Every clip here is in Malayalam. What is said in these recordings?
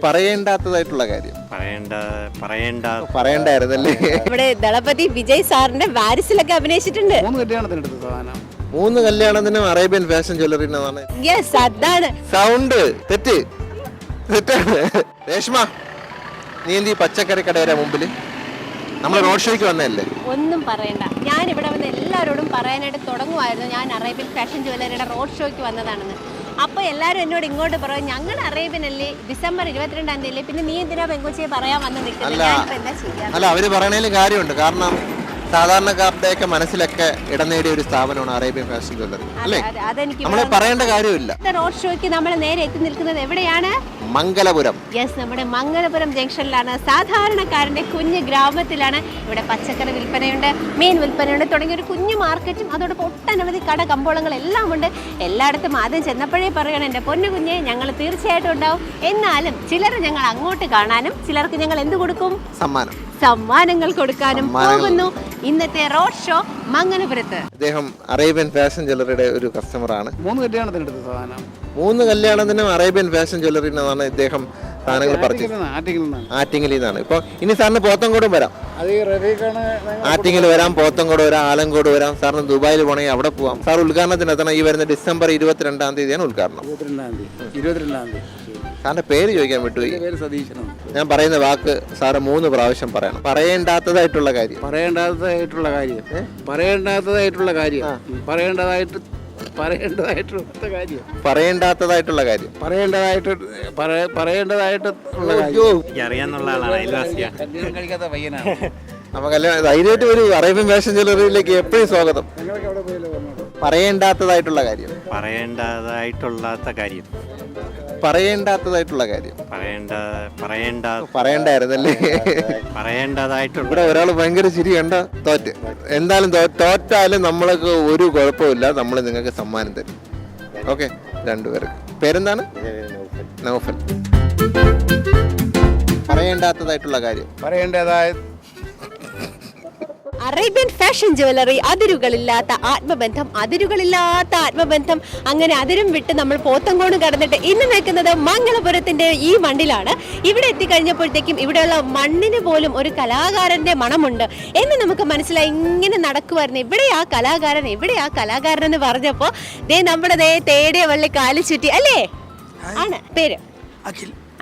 പറയേണ്ടാത്തതായിട്ടുള്ള കാര്യം പറയണ്ടായിരുന്നല്ലേ. ഇവിടെ ദളപതി വിജയ് സാറിന്റെ വാരിസിലൊക്കെ അഭിനയിച്ചിട്ടുണ്ട്. 3 കല്യാണത്തിനും അറേബ്യൻ ഫാഷൻ ജ്വല്ലറിന്നാണ്. യെസ്, അതാണ് സൗണ്ട് തെറ്റാണ്. രേഷ്മ, നീ എന്ത് ഈ പച്ചക്കറി കടയുടെ മുമ്പില്? നമ്മൾ റോഡ് ഷോയ്ക്ക് വന്നതല്ലേ? ഒന്നും പറയണ്ട. ഞാൻ ഇവിടെ വന്ന് എല്ലാവരോടും പറയാനായിട്ട് തുടങ്ങുമായിരുന്നു ഞാൻ അറേബ്യൻ ഫാഷൻ ജ്വല്ലറിയുടെ റോഡ് ഷോയ്ക്ക് വന്നതാണെന്ന്. അപ്പോൾ എല്ലാവരും എന്നോട് ഇങ്ങോട്ട് പറയും ഞങ്ങൾ അറേബ്യൻ അല്ലേ, ഡിസംബർ 22-ാം തീയതി അല്ലേ, പിന്നെ നീ എന്തിനാ പെങ്കൊച്ചിയെ പറയാൻ വന്ന് നിൽക്കുന്നത്? എന്താ ചെയ്യാ? അല്ല, അവര് പറയണേലും കാര്യമുണ്ട്. കാരണം സാധാരണക്കാരുടെയൊക്കെ മനസ്സിലൊക്കെ ഇടം നേടിയ ഒരു സ്ഥാപനമാണ് അറേബ്യൻ ഫാഷൻ ജ്വല്ലറി അല്ലേ? നമ്മൾ പറയേണ്ട കാര്യമില്ല. റോഡ് ഷോയ്ക്ക് നമ്മൾ നേരെ എത്തി നിൽക്കുന്നത് എവിടെയാണ്? മംഗലപുരം. യെസ്, നമ്മുടെ മംഗലപുരം ജംഗ്ഷനിലാണ്. സാധാരണക്കാരന്റെ കുഞ്ഞു ഗ്രാമത്തിലാണ്. ഇവിടെ പച്ചക്കറി വിൽപ്പനയുണ്ട്, മീൻ വിൽപ്പനയുണ്ട്, തുടങ്ങിയ ഒരു കുഞ്ഞു മാർക്കറ്റും അതോടൊപ്പം ഒട്ടനവധി കട കമ്പോളങ്ങൾ എല്ലാം ഉണ്ട്. എല്ലായിടത്തും ആദ്യം ചെന്നപ്പോഴേ പറയണം എൻ്റെ പൊന്നു കുഞ്ഞെ ഞങ്ങൾ തീർച്ചയായിട്ടും ഉണ്ടാവും. എന്നാലും ചിലർ ഞങ്ങൾ അങ്ങോട്ട് കാണാനും ചിലർക്ക് ഞങ്ങൾ എന്ത് കൊടുക്കും? സമ്മാനങ്ങൾ കൊടുക്കാനും പോകുന്നു. ഇന്നത്തെ റോഡ് ഷോ മംഗലപുരത്ത്. അദ്ദേഹം അറേബ്യൻ ഫാഷൻ ജ്വല്ലറിയുടെ ഒരു കസ്റ്റമറാണ്. 3 കല്യാണത്തിനും അറേബ്യൻ ഫാഷൻ ജ്വല്ലറിന്നാണ് ഇദ്ദേഹം സാധനങ്ങൾ പർച്ചേസ്. ആറ്റിങ്ങലിൽ നിന്നാണ്. ഇപ്പൊ ഇനി സാറിന് പോത്തങ്കോടും വരാം, ആറ്റിങ്ങൽ വരാം, പോത്തങ്കോട് വരാം, ആലങ്കോട് വരാം. സാറിന് ദുബായിൽ പോകണമെങ്കിൽ അവിടെ പോവാം. സാർ ഉദ്ഘാടനത്തിന് എത്തണം. ഈ വരുന്ന ഡിസംബർ 22-ാം തീയതിയാണ് ഉദ്ഘാടനം. 22-ാം തീയതി. സാറിന്റെ പേര് ചോദിക്കാൻ വിട്ടുപോയി. ഞാൻ പറയുന്ന വാക്ക് സാറ് 3 പ്രാവശ്യം പറയണം. പറയേണ്ടാത്തതായിട്ടുള്ള കാര്യം നമുക്കല്ല ധൈര്യമായിട്ട് ഒരു അറേബ്യൻ ഫാഷൻ ജ്വല്ലറിയിലേക്ക് എപ്പോഴും സ്വാഗതം. പറയേണ്ടാത്തതായിട്ടുള്ള കാര്യം പറയണ്ടായിരുന്നല്ലേ? ഇവിടെ ഒരാൾ ഭയങ്കര ചിരി കണ്ട തോറ്റ്. എന്തായാലും തോറ്റാലും നമ്മൾക്ക് ഒരു കുഴപ്പമില്ല, നമ്മൾ നിങ്ങൾക്ക് സമ്മാനം തരും. ഓക്കെ, 2 പേർക്ക്. പേരെന്താണ്? നൗഫൽ. പറയേണ്ടാത്തതായിട്ടുള്ള കാര്യം അറേബ്യൻ ഫാഷൻ ജ്വല്ലറി. അതിരുകളില്ലാത്ത ആത്മബന്ധം. അങ്ങനെ അതിരും വിട്ട് നമ്മൾ പോത്തങ്കോട് കടന്നിട്ട് ഇന്ന് നിൽക്കുന്നത് മംഗലപുരത്തിന്റെ ഈ മണ്ണിലാണ്. ഇവിടെ എത്തിക്കഴിഞ്ഞപ്പോഴത്തേക്കും ഇവിടെയുള്ള മണ്ണിന് പോലും ഒരു കലാകാരന്റെ മണമുണ്ട് എന്ന് നമുക്ക് മനസ്സിലായി. ഇങ്ങനെ നടക്കുമായിരുന്നു, എവിടെ ആ കലാകാരൻ എന്ന് പറഞ്ഞപ്പോ നമ്മുടെ തേടിയ വള്ളി കാലി ചുറ്റി അല്ലേ? ആണ്. പേര്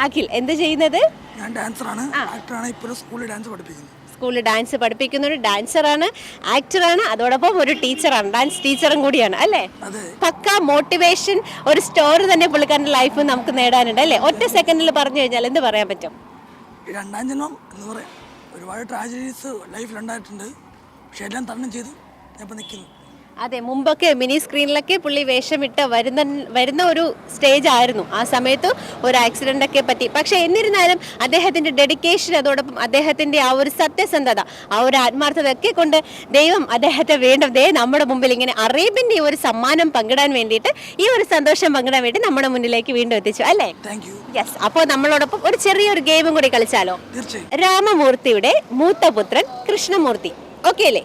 അഖിൽ. എന്ത് ചെയ്യുന്നത്? ഞാൻ ഡാൻസറാണ്, ആക്ടറാണ്. ഇപ്പോൾ സ്കൂളിൽ ഡാൻസ് പഠിപ്പിക്കുന്നു. സ്കൂളിൽ ഡാൻസ് പഠിപ്പിക്കുന്ന ഒരു ഡാൻസറാണ്, ആക്ടറാണ്, അതോടൊപ്പം ഒരു ടീച്ചറാണ്, ഡാൻസ് ടീച്ചറും കൂടിയാണ് അല്ലേ? പക്ക മോട്ടിവേഷൻ ഒരു സ്റ്റോറി തന്നെ പുള്ളിക്കാരൻ്റെ ലൈഫ് നമുക്ക് നേടാനുണ്ട് അല്ലേ? ഒറ്റ സെക്കൻഡിൽ പറഞ്ഞു കഴിഞ്ഞാൽ എന്ത് പറയാൻ പറ്റും? 2ാം ജന്മം എന്ന് പറയാം. ഒരുപാട് ട്രാജഡീസ് ലൈഫിലുണ്ടായിട്ടുണ്ട്, പക്ഷെ എല്ലാം തരണം ചെയ്ത് ഞാൻ ഇപ്പം നിൽക്കുന്നു. അതെ, മുമ്പൊക്കെ മിനി സ്ക്രീനിലൊക്കെ പുള്ളി വേഷമിട്ട് വരുന്ന ഒരു സ്റ്റേജ് ആയിരുന്നു. ആ സമയത്ത് ഒരു ആക്സിഡന്റ് ഒക്കെ പറ്റി. പക്ഷെ എന്നിരുന്നാലും അദ്ദേഹത്തിന്റെ ഡെഡിക്കേഷൻ, അതോടൊപ്പം അദ്ദേഹത്തിന്റെ ആ ഒരു സത്യസന്ധത, ആ ഒരു ആത്മാർത്ഥത ഒക്കെ കൊണ്ട് ദൈവം അദ്ദേഹത്തെ വീണ്ടും നമ്മുടെ മുമ്പിൽ ഇങ്ങനെ അറേബ്യന്റെ ഒരു സമ്മാനം പങ്കിടാൻ വേണ്ടിയിട്ട്, ഈ ഒരു സന്തോഷം പങ്കിടാൻ വേണ്ടി നമ്മുടെ മുന്നിലേക്ക് വീണ്ടും എത്തിച്ചു അല്ലേ? യെസ്. അപ്പോൾ നമ്മളോടൊപ്പം ഒരു ചെറിയൊരു ഗെയിമും കൂടി കളിച്ചാലോ? രാമമൂർത്തിയുടെ മൂത്ത പുത്രൻ കൃഷ്ണമൂർത്തി. ഓക്കെ അല്ലേ?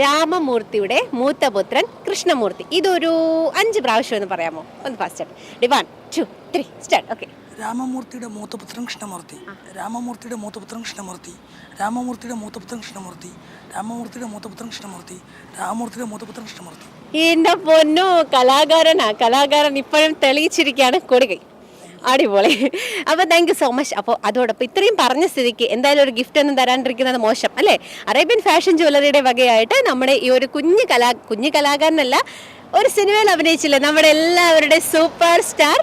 രാമമൂർത്തിയുടെ മൂത്തപുത്രൻ കൃഷ്ണമൂർത്തി. ഇതൊരു 5 പ്രാവശ്യം എന്ന് പറയാമോ? ഒന്ന് ഫാസ്റ്റ്. 1 2 3 സ്റ്റാർട്ട്. ഓക്കെ. രാമമൂർത്തിയുടെ മൂത്തപുത്രൻ കൃഷ്ണമൂർത്തി. രാമമൂർത്തിയുടെ മൂത്തപുത്രൻ കൃഷ്ണമൂർത്തി. രാമമൂർത്തിയുടെ മൂത്തപുത്രൻ കൃഷ്ണമൂർത്തി. രാമമൂർത്തിയുടെ മൂത്തപുത്രൻ കൃഷ്ണമൂർത്തി. രാമമൂർത്തിയുടെ മൂത്തപുത്രൻ കൃഷ്ണമൂർത്തി. എന്റെ പൊന്നോ, കലാകാരൻ ഇപ്പോഴും തെളിയിച്ചിരിക്കുകയാണ്. കൊടുകൈ. അടിപൊളി. അപ്പോൾ താങ്ക് യു സോ മച്ച്. അപ്പോൾ അതോടൊപ്പം ഇത്രയും പറഞ്ഞ സ്ഥിതിക്ക് എന്തായാലും ഒരു ഗിഫ്റ്റ് ഒന്നും തരാണ്ടിരിക്കുന്നത് മോശം അല്ലേ? അറേബ്യൻ ഫാഷൻ ജ്വല്ലറിയുടെ വകയായിട്ട് നമ്മുടെ ഈ ഒരു കുഞ്ഞു കലാകാരനല്ല, ഒരു സിനിമയിൽ അഭിനയിച്ചില്ലേ നമ്മുടെ എല്ലാവരുടെ സൂപ്പർ സ്റ്റാർ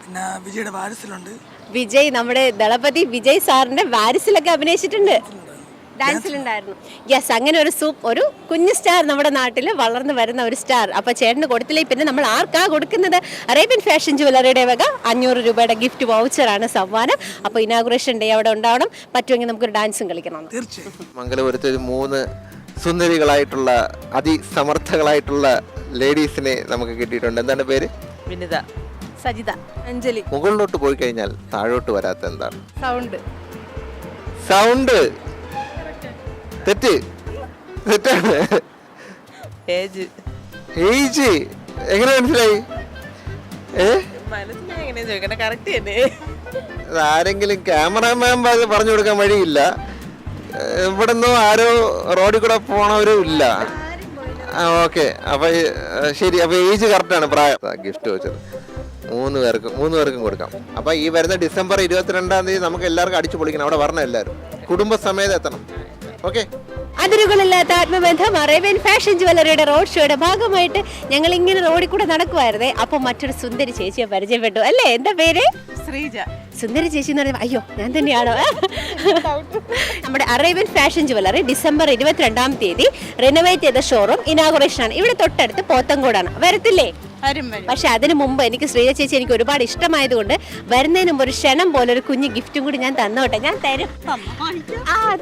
പിന്നെ വിജയുടെ വാരിസിലുണ്ട്. വിജയ്, നമ്മുടെ ദളപതി വിജയ് സാറിന്റെ വാരിസിലൊക്കെ അഭിനയിച്ചിട്ടുണ്ട്, ഡാൻസിലുണ്ടായിരുന്നു. യെസ്, അങ്ങനെ ഒരു കുഞ്ഞു സ്റ്റാർ നമ്മുടെ നാട്ടിൽ വളർന്നു വരുന്ന ഒരു സ്റ്റാർ. അപ്പോൾ ചേട്ടന് കൊടുത്തില്ലേ, പിന്നെ നമ്മൾ ആർക്കാ കൊടുക്കുന്നത്? അറേബ്യൻ ഫാഷൻ ജ്വല്ലറിയുടെ വക 500 രൂപയുടെ ഗിഫ്റ്റ് വൗച്ചറാണ് സമ്മാനം. അപ്പോൾ ഇനാഗുറേഷൻ ഡേ അവിടെ ഉണ്ടാവണം. പറ്റുമെങ്കിൽ നമുക്കൊരു ഡാൻസും കളിക്കണം. മംഗലപുരത്ത് 3 സുന്ദരികളായിട്ടുള്ള അതിസമർത്ഥകളായിട്ടുള്ള ലേഡീസിനെ നമുക്ക് കിട്ടിയിട്ടുണ്ട്. എന്താണ് പേര്? വിനിത, സജിത, അഞ്ജലി. മുകളിലോട്ട് പോയി കഴിഞ്ഞാൽ താഴോട്ട് വരാത്ത എന്താണ്? സൗണ്ട്. തെറ്റാണ്. ഏജ്. എങ്ങനെ മനസ്സിലായി? മനസ്സിലായി, എങ്ങനെ ചോദിക്കണേ? കറക്റ്റ് തന്നെ. ആരെങ്കിലും ക്യാമറാമാൻ പറഞ്ഞു കൊടുക്കാൻ വഴിയില്ല. ഇവിടുന്ന് ആരോ റോഡിൽ കൂടെ പോണവരും ഇല്ല. ഓക്കെ, അപ്പൊ ശരി. അപ്പൊ ഏജ് കറക്റ്റാണ്, പ്രായം. ഗിഫ്റ്റ് വെച്ചത് മൂന്ന് പേർക്കും കൊടുക്കാം. അപ്പൊ ഈ വരുന്ന ഡിസംബർ 22-ാം തീയതി നമുക്ക് എല്ലാവർക്കും അടിച്ചു പൊളിക്കണം. അവിടെ വരണം, എല്ലാവരും കുടുംബസമേതം എത്തണം. ഓക്കെ. അതിരുകളില്ലാത്ത ആത്മബന്ധം അറേബ്യൻ ഫാഷൻ ജ്വല്ലറിയുടെ റോഡ് ഷോയുടെ ഭാഗമായിട്ട് ഞങ്ങൾ ഇങ്ങനെ റോഡിൽ കൂടെ നടക്കുമായിരുന്നേ. അപ്പൊ മറ്റൊരു സുന്ദരി ചേച്ചിയെ പരിചയപ്പെട്ടു. അല്ലേ, എന്താ പേര്? ശ്രീജ. സുന്ദരി ചേച്ചി എന്ന് പറയുമ്പോൾ അയ്യോ ഞാൻ തന്നെയാണോ? നമ്മുടെ അറേബ്യൻ ഫാഷൻ ജ്വല്ലറി ഡിസംബർ 22-ാം തീയതി റിനോവേറ്റ് ചെയ്ത ഷോറൂം ഇനാഗുറേഷൻ ആണ്. ഇവിടെ തൊട്ടടുത്ത് പോത്തങ്കോടാണ്. വരത്തില്ലേ? പക്ഷെ അതിനു മുമ്പ് എനിക്ക് ശ്രീജ ചേച്ചി എനിക്ക് ഒരുപാട് ഇഷ്ടമായതുകൊണ്ട് വരുന്നതിന് മുമ്പ് ഒരു ക്ഷണം പോലെ ഒരു കുഞ്ഞു ഗിഫ്റ്റും കൂടി ഞാൻ തന്നോട്ടെ. ഞാൻ തരും.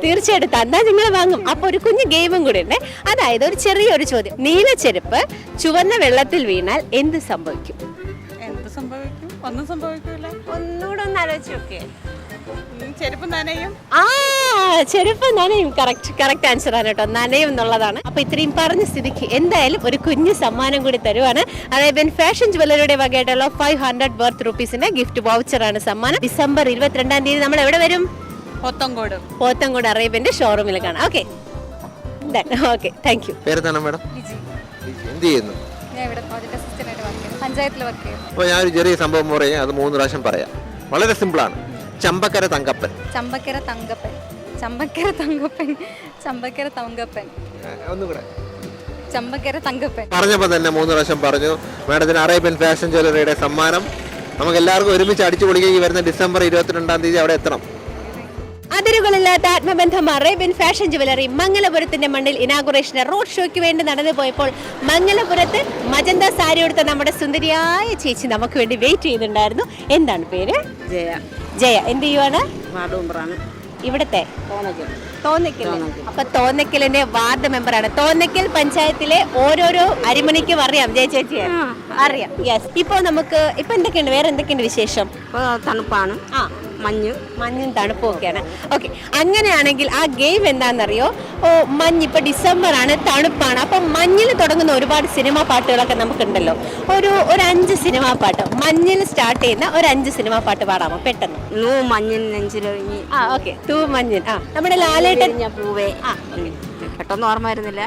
തീർച്ചയായിട്ടും തന്നാൽ നിങ്ങൾ വാങ്ങും. അപ്പൊ ഒരു കുഞ്ഞു ഗെയിമും കൂടി ഉണ്ട്. അതായത് ഒരു ചെറിയൊരു ചോദ്യം. നീല ചെരുപ്പ് ചുവന്ന വെള്ളത്തിൽ വീണാൽ എന്ത് സംഭവിക്കും? ഒന്നും സംഭവിക്കില്ല. ഒന്നുകൂടെ ഒന്ന് ആലോചിച്ച് നോക്കേ. ചെരുപ്പ് നനയും. ചെരുപ്പ് നനയും. കറക്റ്റ് ആൻസർ ആണ് കേട്ടോ, നനയും എന്നുള്ളതാണ്. അപ്പൊ ഇത്രയും പറഞ്ഞ സ്ഥിതിക്ക് എന്തായാലും ഒരു കുഞ്ഞു സമ്മാനം കൂടി തരുവാണ്. അറേബ്യൻ ഫാഷൻ ജ്വല്ലറിയുടെ വകയായിട്ടുള്ള 500 വർത്ത് റുപ്പീസിന്റെ ഗിഫ്റ്റ് വൗച്ചർ ആണ് സമ്മാനം. ഡിസംബർ 22-ാം തീയതി നമ്മൾ എവിടെ വരും? പോത്തങ്കോട് അറേബ്യന്റെ ഷോറൂമിൽ കാണാം. Okay, thank you. പേരെന്താണ് മാഡം? എന്ത് ചെയ്യുന്നു? പഞ്ചായത്തിൽ വർക്ക് ചെയ്യും. അപ്പോൾ ഞാനൊരു ചെറിയ സംഭവം പറയാം, അത് 3 പ്രാവശ്യം പറയാം. വളരെ സിമ്പിളാണ്. ചമ്പക്കര തങ്കപ്പൻ. തങ്കപ്പൻ പറഞ്ഞപ്പോൾ തന്നെ 3 പ്രാവശ്യം പറഞ്ഞു. മാഡത്തിന് അറേബ്യൻ ഫാഷൻ ജ്വല്ലറിയുടെ സമ്മാനം. നമുക്ക് എല്ലാവർക്കും ഒരുമിച്ച് അടിച്ചു പൊളിക്കുക. ഈ വരുന്ന ഡിസംബർ 22-ാം തീയതി അവിടെ എത്തണം. അതിരുകളില്ലാത്ത ആത്മബന്ധം അറേബ്യൻ ഫാഷൻ ജ്വല്ലറി മംഗലപുരത്തിന്റെ മണ്ണിൽ ഇനാഗുറേഷന്റെ റോഡ് ഷോയ്ക്ക് വേണ്ടി നടന്നു പോയപ്പോൾ മംഗലപുരത്ത് മജന്ത സാരി എടുത്ത നമ്മുടെ സുന്ദരിയായ ചേച്ചി നമുക്ക് വേണ്ടി വെയിറ്റ് ചെയ്യുന്നുണ്ടായിരുന്നു. എന്താണ് പേര്? ജയ. എന്ത് ചെയ്യുവാണ്? ഇവിടത്തെ തോന്നക്കൽ. അപ്പൊ തോന്നക്കലിന്റെ വാർഡ് മെമ്പറാണ്. തോന്നക്കൽ പഞ്ചായത്തിലെ ഓരോരോ അരിമണിക്കും അറിയാം ജയ ചേച്ചിയെ? അറിയാം. യെസ്. ഇപ്പൊ നമുക്ക് ഇപ്പൊ എന്തൊക്കെയുണ്ട്, വേറെ എന്തൊക്കെയുണ്ട് വിശേഷം? തണുപ്പാണ്. മഞ്ഞും തണുപ്പും ഒക്കെയാണ്. ഓക്കെ, അങ്ങനെയാണെങ്കിൽ ആ ഗെയിം എന്താണെന്നറിയോ? മഞ്ഞ് ഇപ്പൊ ഡിസംബർ ആണ്, തണുപ്പാണ്. അപ്പൊ മഞ്ഞിൽ തുടങ്ങുന്ന ഒരുപാട് സിനിമാ പാട്ടുകളൊക്കെ നമുക്കുണ്ടല്ലോ. ഒരു 5 സിനിമാ പാട്ട്, മഞ്ഞിൽ സ്റ്റാർട്ട് ചെയ്യുന്ന ഒരു 5 സിനിമാ പാട്ട് പാടാമോ പെട്ടെന്ന്? മഞ്ഞിൽ നെഞ്ചിലൊഴുങ്ങി. ഓക്കെ, തൂ മഞ്ഞിൽ. നമ്മുടെ ലാലേട്ടൻ പൂവേ. പെട്ടെന്ന് ഓർമ്മ വരുന്നില്ല.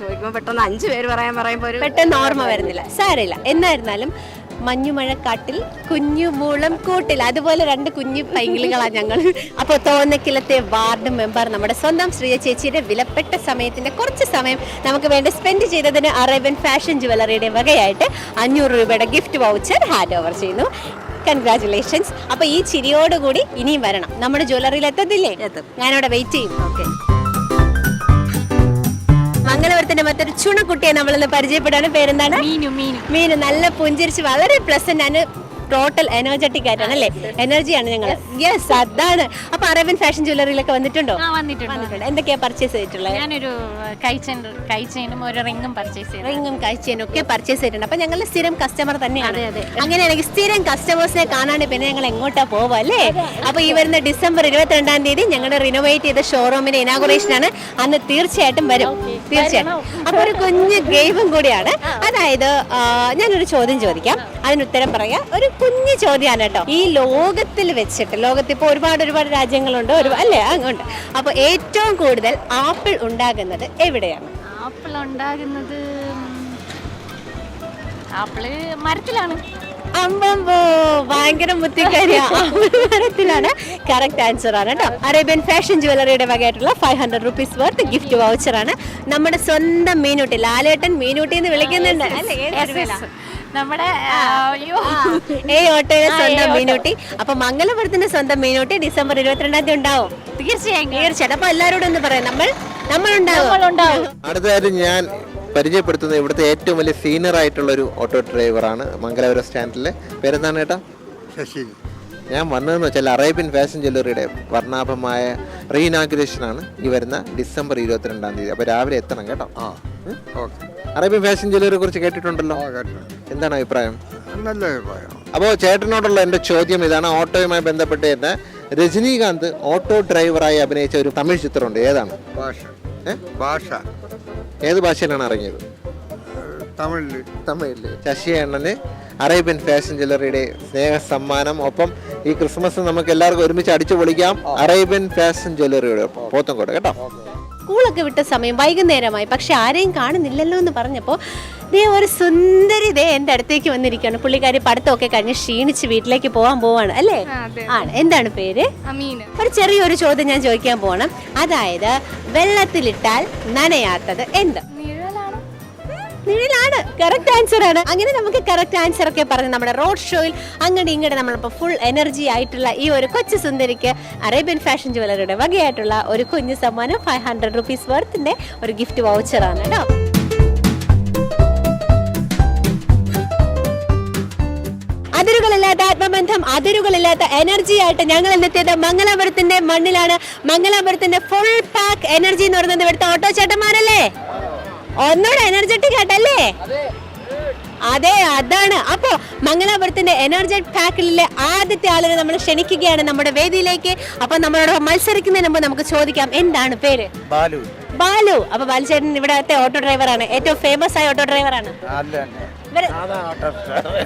ചോദിക്കുമ്പോൾ പെട്ടെന്ന് 5 പേര് പറയുമ്പോൾ പെട്ടെന്ന് ഓർമ്മ വരുന്നില്ല. സാരമില്ല. എന്നായിരുന്നാലും മഞ്ഞുമഴക്കാട്ടിൽ കുഞ്ഞു മൂളം കൂട്ടിൽ, അതുപോലെ 2 കുഞ്ഞു പൈങ്കിളികളാണ് ഞങ്ങൾ. അപ്പോൾ തോന്നക്കിലത്തെ വാർഡ് മെമ്പർ നമ്മുടെ സ്വന്തം ശ്രീയ ചേച്ചിയുടെ വിലപ്പെട്ട സമയത്തിന്റെ കുറച്ച് സമയം നമുക്ക് വേണ്ടി സ്പെൻഡ് ചെയ്തതിന് അറേബ്യൻ ഫാഷൻ ജ്വല്ലറിയുടെ വകയായിട്ട് 500 രൂപയുടെ ഗിഫ്റ്റ് വൗച്ചർ ഹാൻഡ് ഓവർ ചെയ്യുന്നു. കൺഗ്രാറ്റുലേഷൻസ്. അപ്പൊ ഈ ചിരിയോടുകൂടി ഇനിയും വരണം. നമ്മുടെ ജ്വല്ലറിയിൽ എത്തത്തില്ലേ? ഞാനവിടെ വെയിറ്റ് ചെയ്യും. ഓക്കെ. മംഗലപുരത്തിന്റെ മറ്റൊരു ചുണക്കുട്ടിയെ നമ്മളിന്ന് പരിചയപ്പെടാണ്. പേരെന്താണ്? മീനു. നല്ല പുഞ്ചിരിച്ച് വളരെ പ്ലസന്റ് ആണ്. ടോട്ടൽ എനർജറ്റിക് ആയിട്ടാണ് അല്ലേ? എനർജിയാണ് ഞങ്ങൾ. യെസ്, അതാണ്. അപ്പൊ അറേബ്യൻ ഫാഷൻ ജ്വല്ലറിയിലൊക്കെ വന്നിട്ടുണ്ടോ? വന്നിട്ടുണ്ട്. എന്തൊക്കെയാ പർച്ചേസ് ചെയ്തിട്ടുള്ളത്? ഞാനൊരു കൈച്ചെയിനും ഒരു റിംഗും പർച്ചേസ് ചെയ്തു. റിംഗും കൈച്ചെയിനും ഒക്കെ പർച്ചേസ് ചെയ്തിട്ടുണ്ട്. അപ്പൊ ഞങ്ങളുടെ സ്ഥിരം കസ്റ്റമർ തന്നെയാണ്. അങ്ങനെയാണെങ്കിൽ സ്ഥിരം കസ്റ്റമേഴ്സിനെ കാണാണ്ട് പിന്നെ ഞങ്ങൾ എങ്ങോട്ടാ പോവാ അല്ലേ? അപ്പൊ ഈ വരുന്ന ഡിസംബർ 22-ാം തീയതി ഞങ്ങളുടെ റിനോവേറ്റ് ചെയ്ത ഷോറൂമിന്റെ ഇനാഗുറേഷൻ ആണ്. അന്ന് തീർച്ചയായിട്ടും വരും. തീർച്ചയായിട്ടും. അപ്പൊ ഒരു കുഞ്ഞു ഗെയിമും കൂടിയാണ്. അതായത് ഞാനൊരു ചോദ്യം ചോദിക്കാം, അതിന് ഉത്തരം പറയാം. ഒരു കുഞ്ഞു ചോദ്യമാണ് കേട്ടോ. ഈ ലോകത്തിൽ വെച്ചിട്ട്, ലോകത്തിപ്പോ ഒരുപാട് രാജ്യങ്ങളുണ്ട്, അല്ലേ? അങ്ങോട്ട്. അപ്പൊ ഏറ്റവും കൂടുതൽ ആപ്പിൾ ഉണ്ടാകുന്നത് എവിടെയാണ്? ആപ്പിള് മരത്തിലാണ്. അമ്പോ, ഭയങ്കര ബുദ്ധിക്കാരിയാ. മരത്തിലാണ്. കറക്റ്റ് ആൻസർ ആണ് കേട്ടോ. അറേബ്യൻ ഫാഷൻ ജ്വല്ലറിയുടെ വകയായിട്ടുള്ള 500 റുപ്പീസ് വർത്ത് ഗിഫ്റ്റ് വൗച്ചർ ആണ്. നമ്മുടെ സ്വന്തം മീനൂട്ടി, ലാലേട്ടൻ മീനൂട്ടി എന്ന് വിളിക്കുന്നുണ്ട് അല്ലേ? നമ്മുടെ ഓട്ടോയിലെ സ്വന്തം മീനൂട്ടി. അപ്പൊ മംഗലപുരത്തിന്റെ സ്വന്തം മീനൂട്ടി ഡിസംബർ 22-ാം തീയതി ഉണ്ടാവും. തീർച്ചയായിട്ടും. അപ്പൊ എല്ലാവരോടും ഒന്ന് പറയാം, നമ്മളുണ്ടാവും. അടുത്തതായിട്ട് ഞാൻ പരിചയപ്പെടുത്തുന്നത് ഇവിടുത്തെ ഏറ്റവും വലിയ സീനിയർ ആയിട്ടുള്ള ഒരു ഓട്ടോ ഡ്രൈവറാണ് മംഗലാപുരം സ്റ്റാൻഡിലെ. പേരെന്താണ് ചേട്ടാ? ശശി. ഞാൻ വന്നതെന്ന് വെച്ചാൽ അറേബ്യൻ ഫാഷൻ ജ്വല്ലറിയുടെ വർണ്ണാഭമായ റീഇനാഗുറേഷൻ ആണ് ഈ വരുന്ന ഡിസംബർ 22-ാം തീയതി. അപ്പോൾ രാവിലെ എത്തണം കേട്ടോ. അറേബ്യൻ ഫാഷൻ ജ്വല്ലറിയെ കുറിച്ച് കേട്ടിട്ടുണ്ടല്ലോ, എന്താണ് അഭിപ്രായം? നല്ല അഭിപ്രായം. അപ്പോൾ ചേട്ടനോടുള്ള എൻ്റെ ചോദ്യം ഇതാണ്. ഓട്ടോയുമായി ബന്ധപ്പെട്ട് തന്നെ രജനീകാന്ത് ഓട്ടോ ഡ്രൈവറായി അഭിനയിച്ച ഒരു തമിഴ് ചിത്രമുണ്ട്. ഏതാണ് ഭാഷ? ഏത് ഭാഷയിലാണ് ഇറങ്ങിയത്? തമിഴില്. ശശി അണ്ണന് അറേബ്യൻ ഫാഷൻ ജ്വല്ലറിയുടെ സ്നേഹ സമ്മാനം, ഒപ്പം ഈ ക്രിസ്മസ് നമുക്ക് എല്ലാവർക്കും ഒരുമിച്ച് അടിച്ചു പൊളിക്കാം അറേബ്യൻ ഫാഷൻ ജ്വല്ലറിയുടെ പോത്തൻകോട് കേട്ടോ. സ്കൂളൊക്കെ വിട്ട സമയം വൈകുന്നേരമായി, പക്ഷെ ആരെയും കാണുന്നില്ലല്ലോ എന്ന് പറഞ്ഞപ്പോൾ ദേ ഒരു സുന്ദരി ദേ എൻ്റെ അടുത്തേക്ക് വന്നിരിക്കുകയാണ്. പുള്ളിക്കാരി പഠിത്തമൊക്കെ കഴിഞ്ഞ് ക്ഷീണിച്ച് വീട്ടിലേക്ക് പോകാൻ പോവാണ് അല്ലേ? ആണ്. എന്താണ് പേര്? അമീന്. ഒരു ചെറിയൊരു ചോദ്യം ഞാൻ ചോദിക്കാൻ പോകണം. അതായത് വെള്ളത്തിലിട്ടാൽ നനയാത്തത് എന്ത്? നിഴലാണ്. കറക്റ്റ് ആൻസർ ആണ്. അങ്ങനെ നമുക്ക് കറക്റ്റ് ആൻസർ ഒക്കെ പറഞ്ഞ് നമ്മുടെ റോഡ് ഷോയിൽ അങ്ങോട്ട് ഇങ്ങോട്ട് നമ്മളിപ്പോൾ ഫുൾ എനർജി ആയിട്ടുള്ള ഈ ഒരു കൊച്ചു സുന്ദരിക്ക് അറേബ്യൻ ഫാഷൻ ജ്വല്ലറിയുടെ വകയായിട്ടുള്ള ഒരു കുഞ്ഞു സമ്മാനം 500 rupees വർത്തിന്റെ ഒരു ഗിഫ്റ്റ് വൗച്ചറാണ് കേട്ടോ. അതിരുകളില്ലാത്ത ആത്മബന്ധം, അതിരുകളില്ലാത്ത എനർജി ആയിട്ട് ഞങ്ങൾ എത്തിയത് മംഗലാപുരത്തിന്റെ മണ്ണിലാണ്. മംഗലാപുരത്തിന്റെ ഫുൾ പാക്ക് എനർജി എന്ന് പറയുന്നത് ഇവിടുത്തെ ഓട്ടോ ചേട്ടന്മാരല്ലേ? ഒന്നുകൂടെ എനർജറ്റിക് ആയിട്ടല്ലേ? അതെ, അതാണ്. അപ്പോ മംഗലാപുരത്തിന്റെ എനർജറ്റിക് പാക്കിലെ ആദ്യത്തെ ആളിനെ നമ്മൾ ക്ഷണിക്കുകയാണ് നമ്മുടെ വേദിയിലേക്ക്. അപ്പൊ നമ്മളോട് മത്സരിക്കുന്നതിന് മുമ്പ് നമുക്ക് ചോദിക്കാം, എന്താണ് പേര്? ബാലു. അപ്പൊ ബാലു ചേട്ടൻ ഇവിടത്തെ ഓട്ടോ ഡ്രൈവറാണ്, ഏറ്റവും ഫേമസ് ആയ ഓട്ടോ ഡ്രൈവറാണ്.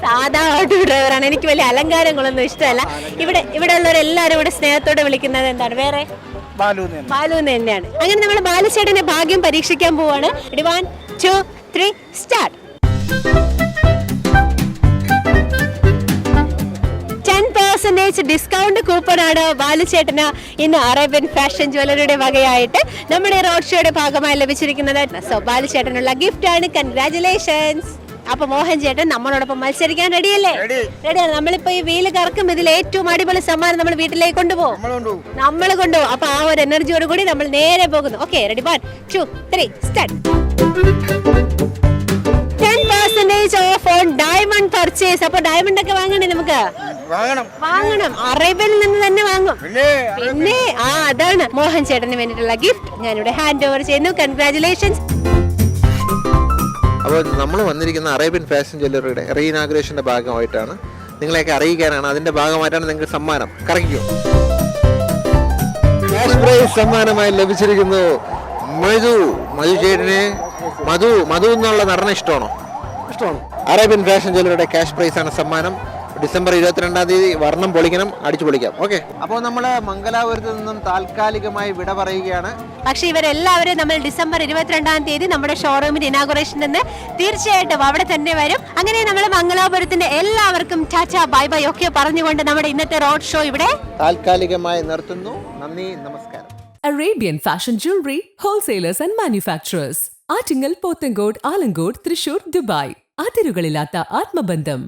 സാധാ ഓട്ടോ ഡ്രൈവറാണ്. എനിക്ക് വലിയ അലങ്കാരങ്ങളൊന്നും ഇഷ്ടമല്ല. ഇവിടെ ഉള്ളവരെല്ലാരും ഇവിടെ സ്നേഹത്തോടെ വിളിക്കുന്നത് എന്താണ്? വേറെ ബാലു തന്നെയാണ്. അങ്ങനെ നമ്മൾ ബാലുചേട്ടന്റെ ഭാഗ്യം പരീക്ഷിക്കാൻ പോവാണ്. 1, 2, 3 സ്റ്റാർട്ട്. 10% ഡിസ്കൗണ്ട് കൂപ്പണാണ് ബാലുചേട്ടന് ഇന്ന് അറേബ്യൻ ഫാഷൻ ജ്വല്ലറിയുടെ വകയായിട്ട് നമ്മുടെ റോഡ് ഷോയുടെ ഭാഗമായി ലഭിച്ചിരിക്കുന്നത്. സോ ബാലുചേട്ടനുള്ള ഗിഫ്റ്റ് ആണ്. കൺഗ്രാറ്റുലേഷൻസ്. അപ്പൊ മോഹൻ ചേട്ടൻ നമ്മളോടൊപ്പം മത്സരിക്കാൻ റെഡിയല്ലേ? റെഡിയാണ്. നമ്മളിപ്പോ ഈ വീല് കറക്കും, ഇതിൽ ഏറ്റവും അടിപൊളി സമ്മാനം നമ്മൾ വീട്ടിലേക്ക് കൊണ്ടുപോകും. നമ്മൾ കൊണ്ടുപോകും. അപ്പൊ ആ ഒരു എനർജിയോട് കൂടി നമ്മൾ നേരെ പോകുന്നു. Okay, ready? 1, 2, 3 start. 10% of on diamond purchase. അപ്പൊ ഡയമണ്ട് ഒക്കെ വാങ്ങണ്ടേ? നമുക്ക് വാങ്ങണം. അറേബ്യനിൽ നിന്ന് തന്നെ വാങ്ങും. പിന്നെ അതാണ് മോഹൻ ചേട്ടന് വേണ്ടിയിട്ടുള്ള ഗിഫ്റ്റ് ഞാനിവിടെ ഹാൻഡ് ഓവർ ചെയ്യുന്നു. കൺഗ്രാറ്റുലേഷൻസ്. അപ്പോൾ നമ്മൾ വന്നിരിക്കുന്ന അറേബ്യൻ ഫാഷൻ ജ്വല്ലറിയുടെ റീഇനാഗുറേഷൻ്റെ ഭാഗമായിട്ടാണ്. നിങ്ങളെയൊക്കെ അറിയിക്കാനാണ്. അതിൻ്റെ ഭാഗമായിട്ടാണ് നിങ്ങൾക്ക് സമ്മാനം. കറങ്ങിക്കോ. ക്യാഷ് പ്രൈസ് സമ്മാനമായി ലഭിച്ചിരിക്കുന്നു മധു ചേട്ടന്. മധു എന്നുള്ള നടന ഇഷ്ടമാണോ? ഇഷ്ടമാണ്. അറേബ്യൻ ഫാഷൻ ജ്വല്ലറിയുടെ ക്യാഷ് പ്രൈസ് ആണ് സമ്മാനം. ഡിസംബർ 22-ാം തീയതി വർണ്ണം പൊളിക്കണം, അടിച്ചു പൊളിക്കാം. ഓക്കെ, അപ്പോൾ നമ്മൾ മംഗലാപുരത്ത് നിന്നും താൽക്കാലികമായി വിട പറയുകയാണ്. പക്ഷേ ഇവരെല്ലാവരും നമ്മൾ ഡിസംബർ 22-ാം തീയതി നമ്മുടെ ഷോറൂമിന്റെ ഇനാഗുറേഷൻ നിന്ന് തീർച്ചയായിട്ടും അവിടെ തന്നെ വരും. അങ്ങനെ നമ്മൾ മംഗലാപുരത്തിന്റെ എല്ലാവർക്കും ടാറ്റ ബൈ ബൈ ഒക്കെ പറഞ്ഞുകൊണ്ട് നമ്മുടെ ഇന്നത്തെ റോഡ് ഷോ ഇവിടെ താൽക്കാലികമായി നിർത്തുന്നു. നന്ദി, നമസ്കാരം. Arabian Fashion Jewelry Wholesalers and Manufacturers. Attingal, Pothencode, Alamcode, Thrissur, Dubai. അതിരുകളില്ലാത്ത ആത്മബന്ധം.